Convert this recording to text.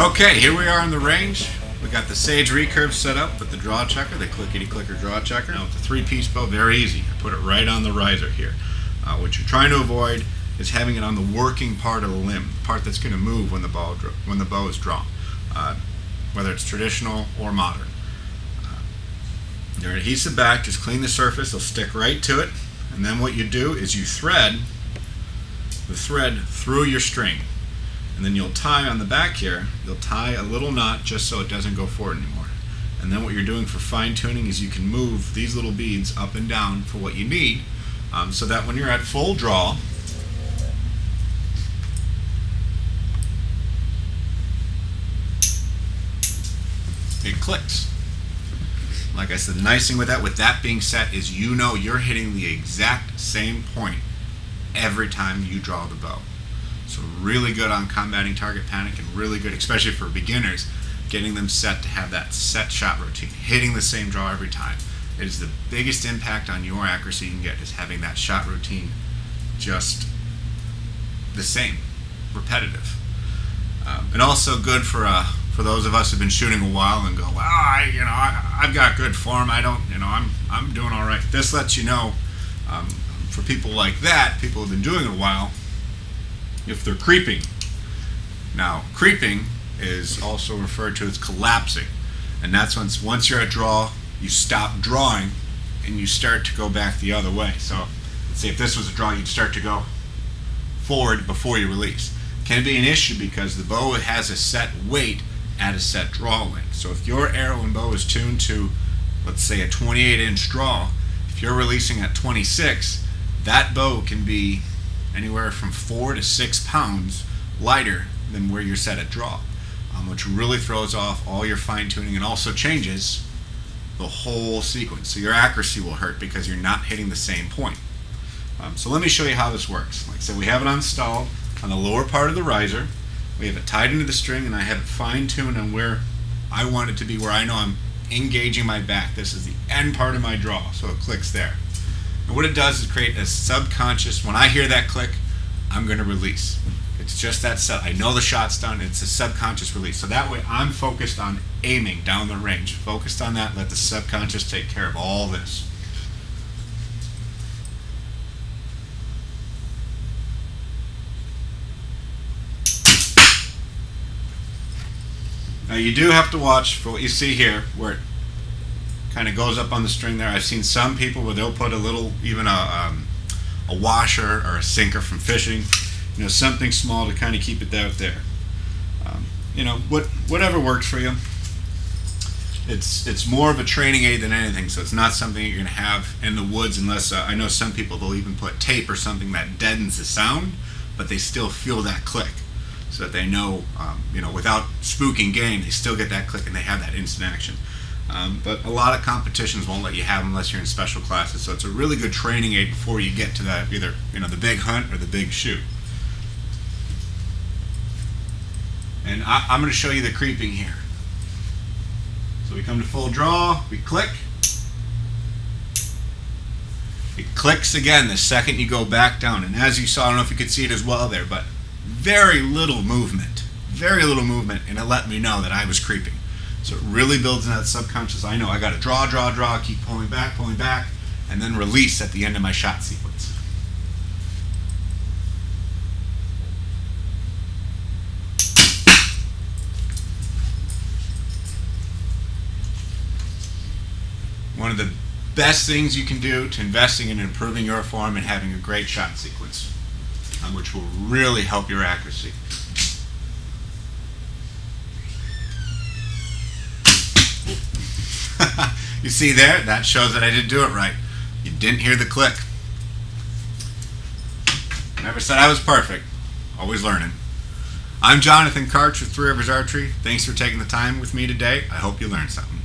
Okay, here we are on the range. We got the Sage recurve set up with the draw checker, the Clikety-Klicker Draw Checker. Now with the 3-piece bow, very easy. I put it right on the riser here. What you're trying to avoid is having it on the working part of the limb, the part that's going to move when the bow is drawn, whether it's traditional or modern. Your adhesive back, just clean the surface, it'll stick right to it, and then what you do is you thread the thread through your string. And then you'll tie on the back here, you'll tie a little knot just so it doesn't go forward anymore. And then what you're doing for fine tuning is you can move these little beads up and down for what you need, so that when you're at full draw, it clicks. Like I said, the nice thing with that being set is you know you're hitting the exact same point every time you draw the bow. So really good on combating target panic, and really good, especially for beginners, getting them set to have that set shot routine, hitting the same draw every time. It is the biggest impact on your accuracy you can get, is having that shot routine just the same, repetitive. And also good for those of us who've been shooting a while and go, well, I've got good form. I'm doing all right. This lets you know, for people like that, people who've been doing it a while, if they're creeping. Now, creeping is also referred to as collapsing, and that's once you're at draw, you stop drawing and you start to go back the other way. So, let's say if this was a draw, you'd start to go forward before you release. Can be an issue because the bow has a set weight at a set draw length. So if your arrow and bow is tuned to, let's say, a 28-inch draw, if you're releasing at 26, that bow can be anywhere from 4 to 6 pounds lighter than where you're set at draw, which really throws off all your fine tuning and also changes the whole sequence. So your accuracy will hurt because you're not hitting the same point. So let me show you how this works. Like I said, we have it installed on the lower part of the riser. We have it tied into the string, and I have it fine tuned on where I want it to be, where I know I'm engaging my back. This is the end part of my draw, so it clicks there. And what it does is create a subconscious, when I hear that click, I'm going to release. It's just that set. I know the shot's done. It's a subconscious release. So that way I'm focused on aiming down the range. Focused on that, let the subconscious take care of all this. Now you do have to watch for what you see here, where it kind of goes up on the string there. I've seen some people where they'll put a little, even a washer or a sinker from fishing, something small to kind of keep it out there. Whatever works for you. It's more of a training aid than anything, so it's not something you're going to have in the woods unless, I know some people, they'll even put tape or something that deadens the sound, but they still feel that click, so that they know, without spooking game, they still get that click and they have that instant action. But a lot of competitions won't let you have them unless you're in special classes, so it's a really good training aid before you get to that, either the big hunt or the big shoot. And I'm going to show you the creeping here. So we come to full draw, we click. It clicks again the second you go back down, and as you saw, I don't know if you could see it as well there, but very little movement, and it let me know that I was creeping. So it really builds in that subconscious. I know I got to draw, keep pulling back, and then release at the end of my shot sequence. One of the best things you can do to investing in improving your form and having a great shot sequence, which will really help your accuracy. You see there? That shows that I didn't do it right. You didn't hear the click. Never said I was perfect. Always learning. I'm Jonathan Karch with 3Rivers Archery. Thanks for taking the time with me today. I hope you learned something.